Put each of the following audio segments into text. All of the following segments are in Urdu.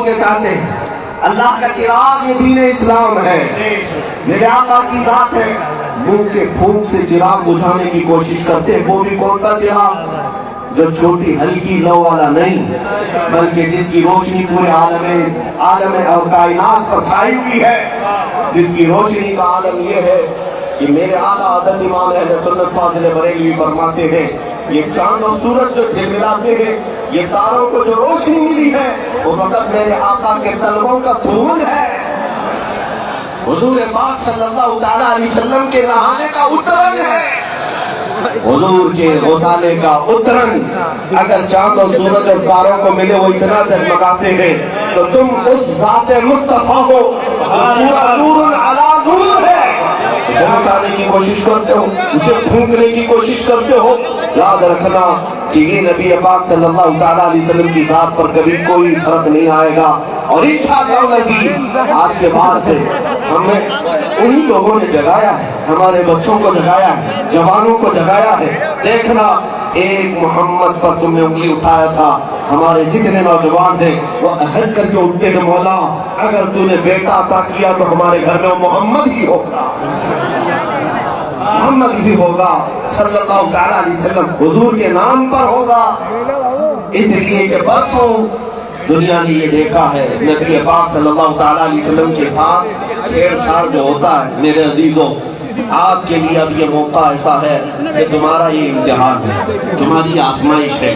کے چاہتے ہیں۔ اللہ کا چراغ یہ دین اسلام ہے، میرے آقا کی ذات ہے۔ منہ کے پھونک سے چراغ بجھانے کی کوشش کرتے ہیں، وہ بھی کون سا چراغ؟ جو چھوٹی ہلکی لو والا نہیں، بلکہ جس کی روشنی پورے عالم اور کائنات پر چھائی ہوئی ہے، جس کی روشنی کا عالم یہ ہے کہ میرے اعلیٰ حضرت امام اہل سنت فاضل بریلوی فرماتے ہیں یہ چاند اور سورج جو جھلملاتے ہیں، یہ تاروں کو جو روشنی ملی ہے وہ فقط میرے آقا کے طلبوں کا دھون ہے، حضور پاک صلی اللہ تعالیٰ علیہ وسلم کے نہانے کا اترن ہے، حضور کے غسالے کا اترن۔ اگر چاند اور سورج اور تاروں کو ملے وہ اتنا جگمگاتے ہیں تو تم اس ذات مصطفیٰ کو پورا نور علی نور ہے اسے مٹانے کی کوشش کرتے ہو، اسے پھونکنے کی کوشش کرتے ہو۔ یاد رکھنا کہ یہ نبی پاک صلی اللہ تعالیٰ علیہ وسلم کی ذات پر کبھی کوئی فرق نہیں آئے گا، اور انشاءاللہ العزیز آج کے بعد سے ہمیں انہی لوگوں نے جگایا ہے، ہمارے بچوں کو جگایا ہے، جوانوں کو جگایا ہے۔ دیکھنا ایک محمد پر تم نے انگلی اٹھایا تھا، ہمارے جتنے نوجوان ہیں وہ عہد کر کے اٹھتے ہیں مولا اگر تو نے بیٹا عطا کیا تو ہمارے گھر میں محمد ہی ہوگا، محمد ہی ہوگا صلی اللہ تعالیٰ علیہ وسلم، حضور کے نام پر ہوگا۔ اس لیے کہ برسوں دنیا نے یہ دیکھا ہے نبی پاک صلی اللہ تعالیٰ علیہ وسلم کے ساتھ چھیڑ چھاڑ جو ہوتا ہے۔ میرے عزیزوں، آپ کے لیے اب یہ موقع ایسا ہے کہ تمہارا یہ امتحان ہے، تمہاری آزمائش ہے۔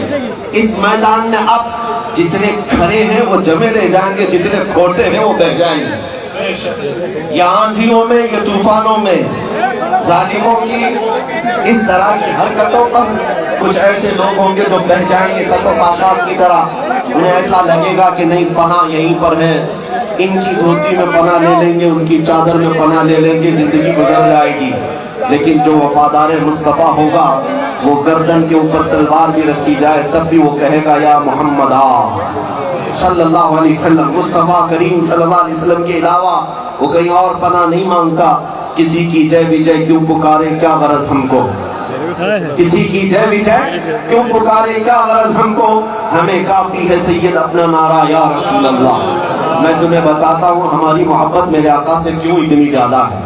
اس میدان میں اب جتنے کھڑے ہیں وہ جمے رہ جائیں گے، جتنے کھوٹے ہیں وہ بہ جائیں گے۔ یا آندھیوں میں یا طوفانوں میں ظالموں کی اس طرح کی حرکتوں پر کچھ ایسے لوگ ہوں گے جو بہ جائیں گے خس و خاشاک کی طرح، انہیں ایسا لگے گا کہ نہیں پناہ یہیں پر ہے، ان کی دھوتی میں پناہ لے لیں گے، ان کی چادر میں پناہ لے لیں گے، زندگی گزر جائے گی۔ لیکن جو وفادار مصطفیٰ ہوگا وہ گردن کے اوپر تلوار بھی رکھی جائے تب بھی وہ کہے گا یا محمد صلی اللہ علیہ وسلم، مصطفیٰ کریم صلی اللہ علیہ وسلم کے علاوہ وہ کہیں اور پناہ نہیں مانگتا۔ کسی کی جے وجے کیوں پکارے کیا غرض ہم کو، کسی کی جے وجے کیوں پکارے کیا غرض ہم کو، ہمیں کافی ہے سید اپنا نعرہ یا رسول اللہ۔ میں تمہیں بتاتا ہوں ہماری محبت میرے آقا سے کیوں اتنی زیادہ ہے،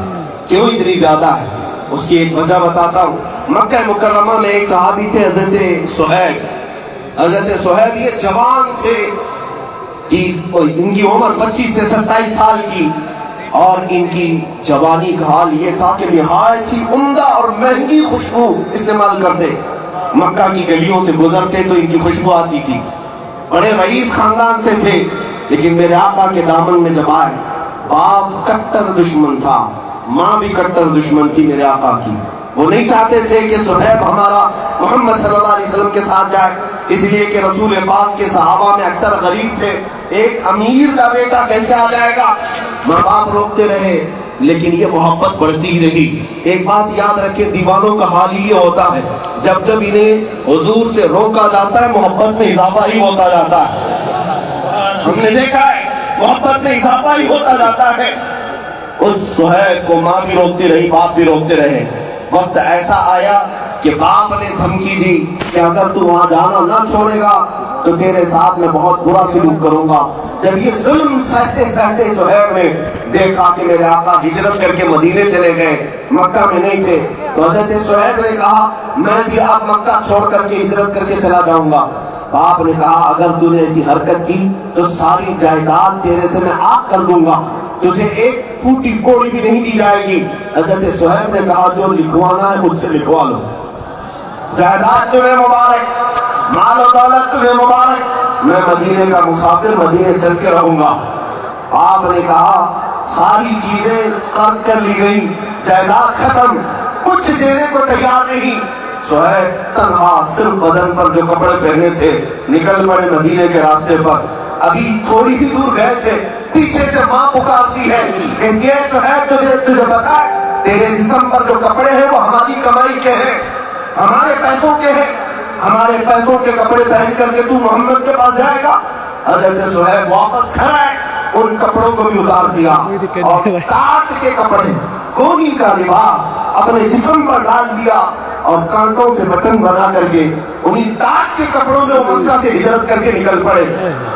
کیوں اتنی زیادہ ہے، اس کی ایک وجہ بتاتا ہوں۔ مکہ مکرمہ میں ایک صحابی تھے حضرت صہیب، حضرت صہیب یہ جوان تھے، ان کی عمر 25 سے 27 سال کی، اور ان کی جوانی کا حال یہ تھا کہ نہایت ہی عمدہ اور مہنگی خوشبو استعمال کرتے، مکہ کی گلیوں سے گزرتے تو ان کی خوشبو آتی تھی، بڑے رئیس خاندان سے تھے، لیکن میرے آقا کے دامن میں جب آئے، باپ کٹر دشمن تھا، ماں بھی کٹر دشمن تھی میرے آقا کی، وہ نہیں چاہتے تھے کہ صہیب ہمارا محمد صلی اللہ علیہ وسلم کے ساتھ جائے، اس لیے کہ رسول پاک کے صحابہ میں اکثر غریب تھے، ایک امیر کا بیٹا کیسے آ جائے گا، ماں باپ روکتے رہے، لیکن یہ محبت بڑھتی ہی رہی۔ ایک بات یاد رکھیں، دیوانوں کا حال یہ ہوتا ہے، جب جب انہیں حضور سے روکا جاتا ہے محبت میں اضافہ ہی ہوتا جاتا ہے، ہم نے دیکھا ہے محبت میں اضافہ ہی ہوتا جاتا ہے۔ اس صہیب کو ماں بھی روکتی رہی، باپ بھی روکتے رہے، وقت ایسا آیا کہ باپ نے دھمکی دی کہ اگر تو وہاں جانا نہ چھوڑے گا تو تیرے ساتھ میں بہت برا سلوک کروں گا۔ جب یہ ظلم سہتے سہتے صہیب نے دیکھا کہ میرے آقا ہجرت کر کے مدینے چلے گئے، مکہ میں نہیں تھے، تو حضرت صہیب نے کہا میں بھی اب مکہ چھوڑ کر کے ہجرت کر کے چلا جاؤں گا۔ باپ نے کہا اگر تو نے ایسی حرکت کی تو ساری جائیداد تیرے سے میں آگ کر دوں گا، تجھے ایک پھوٹی کوڑی بھی نہیں دی جائے گی۔ حضرت صہیب نے کہا جو لکھوانا ہے مجھ سے لکھوا لو، جائیداد تمہیں مبارک، مال و دولت تمہیں مبارک، میں مدینے کا مسافر مدینے چل کے رہوں گا۔ آپ نے کہا ساری چیزیں قرض کر لی گئی، جائیداد ختم، کچھ دینے کو تیار نہیں۔ صہیب تنہا صرف بدن پر جو کپڑے پہنے تھے نکل پڑے مدینے کے راستے پر، ابھی تھوڑی ہی دور گئے تھے، پیچھے سے ماں پکارتی ہے کہ یہ صہیب تجھے پتا ہے تیرے جسم پر جو کپڑے ہیں وہ ہماری کمائی کے ہیں، ہمارے پیسوں کے ہیں، ہمارے پیسوں کے کپڑے پہن کر کے تو محمد کے پاس جائے گا۔ حضرت صہیب واپس کھڑا ہے، ان کپڑوں کو بھی اتار دیا اور کاٹ کے کپڑے، کونی کا لباس اپنے جسم پر ڈال دیا اور کانٹوں سے بٹن بنا کر کے انہیں ٹاٹ کے کپڑوں میں مکہ سے ہجرت کر کے نکل پڑے.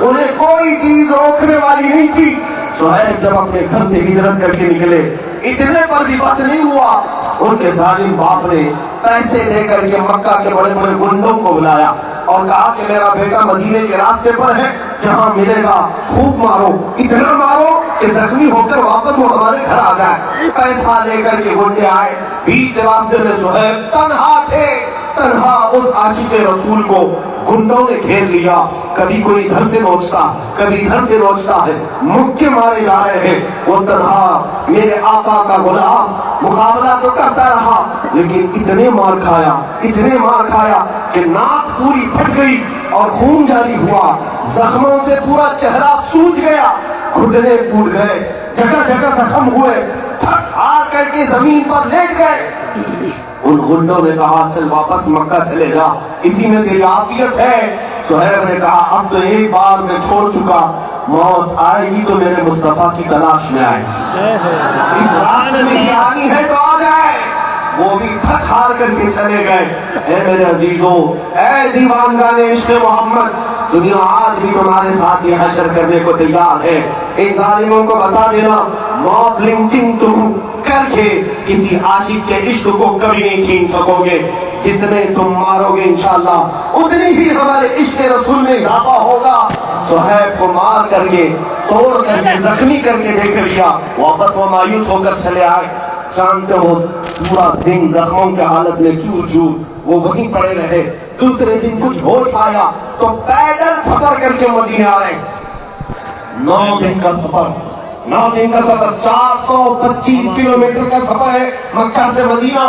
انہیں کوئی چیز روکنے والی نہیں تھی. صہیب جب اپنے گھر سے ہجرت کر کے نکلے, اتنے پر بھی بس نہیں ہوا, ان کے ظالم باپ نے پیسے دے کر کے مکہ کے بڑے بڑے گنڈوں کو بلایا اور کہا کہ میرا بیٹا مدینے کے راستے پر ہے, جہاں ملے گا خوب مارو, اتنا مارو کہ زخمی ہو کر واپس وہ ہمارے گھر آ جائے. پیسہ لے کر کے گنڈے آئے. بیچ راستے میں صہیب تنہا تھے, تنہا اس عاشق رسول کو گنڈوں نے گھیر لیا. کبھی کوئی ادھر سے نوچتا, کبھی ادھر سے نوچتا ہے, مکے مارے جا رہے ہیں. وہ تنہا میرے آقا کا غلام مقابلہ تو کرتا رہا, لیکن اتنے مار کھایا, اتنے مار کھایا کہ ناک پوری پھٹ گئی اور خون جاری ہوا. زخموں سے پورا چہرہ سوج گیا, گھٹنے ٹوٹ گئے, جگہ جگہ زخم ہوئے, تھک ہار کر کے زمین پر لیٹ گئے. ان گنڈوں نے کہا چل واپس مکہ چلے جا, اسی میں تیری عافیت ہے. صہیب نے کہا اب تو ایک بار میں چھوڑ چکا, موت آئے گی تو میرے مصطفیٰ کی تلاش میں آئے گی, اس رات میں ہی آنی ہے تو آ جائے. وہ بھی تھک ہار کر کے چلے گئے. اے میرے عزیزوں, اے دیوانگان عشق محمد, دنیا آج بھی تمہارے ساتھ یہ حشر کرنے کو تیار ہے. ان ظالموں کو بتا دینا, موب لنچنگ تم کر کے کسی عاشق کے عشق کو کبھی نہیں چھین سکو گے. جتنے تم مارو گے انشاءاللہ اتنی ہی ہمارے عشق رسول میں اضافہ ہوگا. صہیب کو مار کر کے, توڑ کر کے, زخمی کر کے دیکھ لیا, واپس وہ مایوس ہو کر چلے آئے. جانتے ہو پورا دن زخموں کے حالت میں چور چور وہ وہیں پڑے رہے. دوسرے دن کچھ ہوش آیا تو پیدل سفر کر کے مدینے آئے. 9 دن کا سفر, 9 دن کا سفر, 425 کلومیٹر کا سفر ہے مکہ سے مدینہ.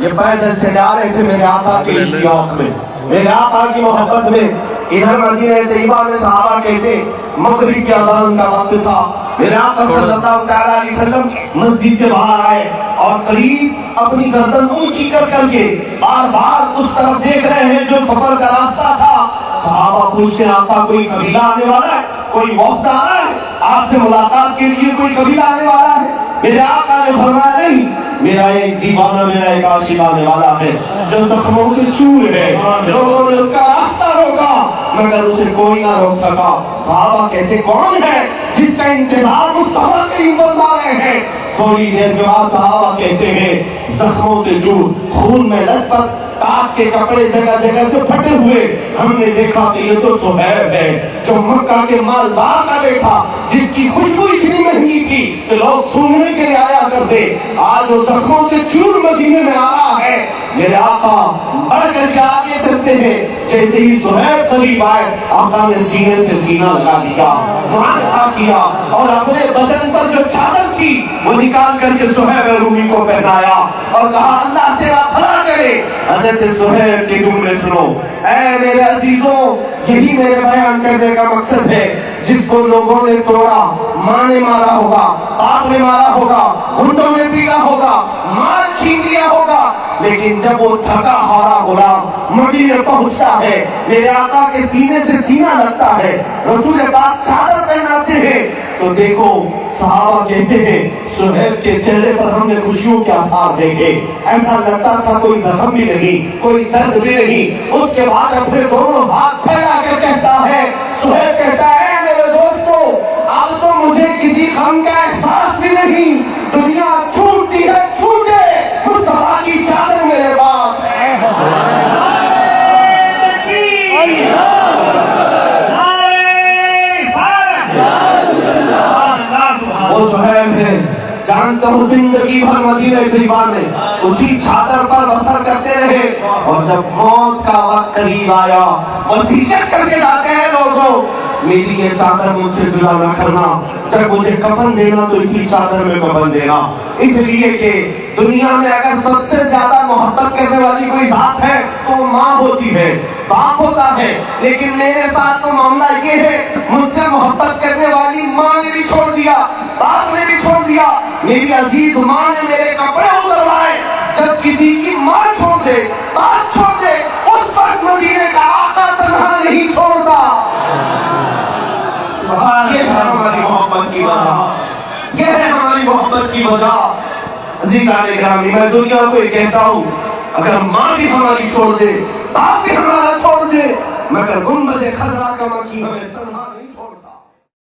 یہ پیدل چلے آ رہے تھے میرے آقا کے اشتیاق میں, میرے آقا کی محبت میں. ادھر مدینہ طیبہ میں صحابہ کہتے مغرب کی اذان کا وقت تھا. میرے آقا صلی اللہ علیہ وسلم مسجد سے باہر آئے اور قریب اپنی گردن اونچی کر کر کے بار بار اس طرف دیکھ رہے ہیں جو سفر کا راستہ تھا. صحابہ پوچھتے ہیں آقا کوئی قبیلہ آنے والا ہے, کوئی وفد آ رہا ہے, آپ سے ملاقات کے لیے کوئی قبیلہ آنے والا ہے؟ میرے آقا نے فرمایا نہیں, میرا ایک دیوانہ, میرا ایک عاشق آنے والا ہے جو زخموں سے چور ہے. لوگوں نے اس کا راستہ روکا مگر اسے کوئی نہ روک سکا. صحابہ کہتے کون ہے جس کا انتظار مصطفیٰ کریم فرما رہے ہیں؟ تھوڑی دیر کے بعد صحابہ کہتے ہیں زخموں سے چور, خون میں لت پت, ٹاٹ کے کپڑے جگہ جگہ سے پھٹے ہوئے. ہم نے دیکھا کہ یہ تو صہیب ہے جو مکہ کے مالدار کا بیٹا, جس کی خوشبو اتنی مہنگی تھی کہ لوگ سونگنے کے لیے آیا کرتے. آج وہ زخموں سے چور مدینے میں آ رہا ہے. میرے آقا بڑھ کر کے آگے چلتے ہیں. جیسے ہی صہیب قریب آئے, آقا نے سینے سے سینہ لگا دیا, معانقہ کیا اور اپنے بدن پر جو چادر تھی وہ نکال کر کے صہیب رومی کو پہنایا اور کہا اللہ تیرا بھلا کرے. حضرت صہیب کے جملے سنو. اے میرے عزیزوں, یہی میرے بیان کرنے کا مقصد ہے. جس کو لوگوں نے توڑا, ماں نے مارا ہوگا, باپ نے مارا ہوگا, گنڈوں نے پیٹا ہوگا, مال چھین لیا ہوگا, لیکن جب وہ تھکا ہارا غلام مدینے پہنچتا ہے, میرے آقا کے سینے سے سینہ لگتا ہے, رسول پاک چادر پہناتے ہیں, تو دیکھو صحابہ کہتے ہیں صہیب کے چہرے پر ہم نے خوشیوں کے آثار دیکھے. ایسا لگتا تھا کوئی زخم بھی نہیں, کوئی درد بھی نہیں. اس کے بعد اپنے دونوں ہاتھ پھیلا کر کہتا ہے, صہیب کہتا ہے میرے دوستو اب تو مجھے کسی غم کا احساس بھی نہیں. دنیا چھوٹتی ہے چھوٹے, مصطفیٰ کی چادر میرے پاس ہے. وہ صہیب ہے, جانتا ہوں زندگی بھر مدینہ طیبہ میں اسی چادر پر بسر کرتے رہے. اور جب موت کا وقت قریب آیا, وصیت کر کے جاتے ہیں لوگوں میری یہ چادر مجھ سے جدا نہ کرنا, جب مجھے کفن دینا تو اسی چادر میں کفن دینا. اس لیے کہ دنیا میں اگر سب سے زیادہ محبت کرنے والی کوئی ذات ہے تو ماں ہوتی ہے, باپ ہوتا ہے. لیکن میرے ساتھ تو معاملہ یہ ہے, مجھ سے محبت کرنے والی ماں نے بھی چھوڑ دیا, باپ نے بھی چھوڑ دیا. میری عزیز ماں نے میرے کپڑے اتروائے. جب کسی کی ماں چھوڑ دے, باپ چھوڑ دے, اس وقت مدینے کا آقا تنہا نہیں چھوڑتا. یہ ہے ہماری محبت کی وجہ, یہ ہے ہماری محبت کی وجہ. عزیزان گرامی, میں دنیا کو یہ کہتا ہوں اگر ماں بھی ہماری چھوڑ دے، باپ بھی ہمارا چھوڑ دے، مگر گنبد خضرا کا مکی ہمیں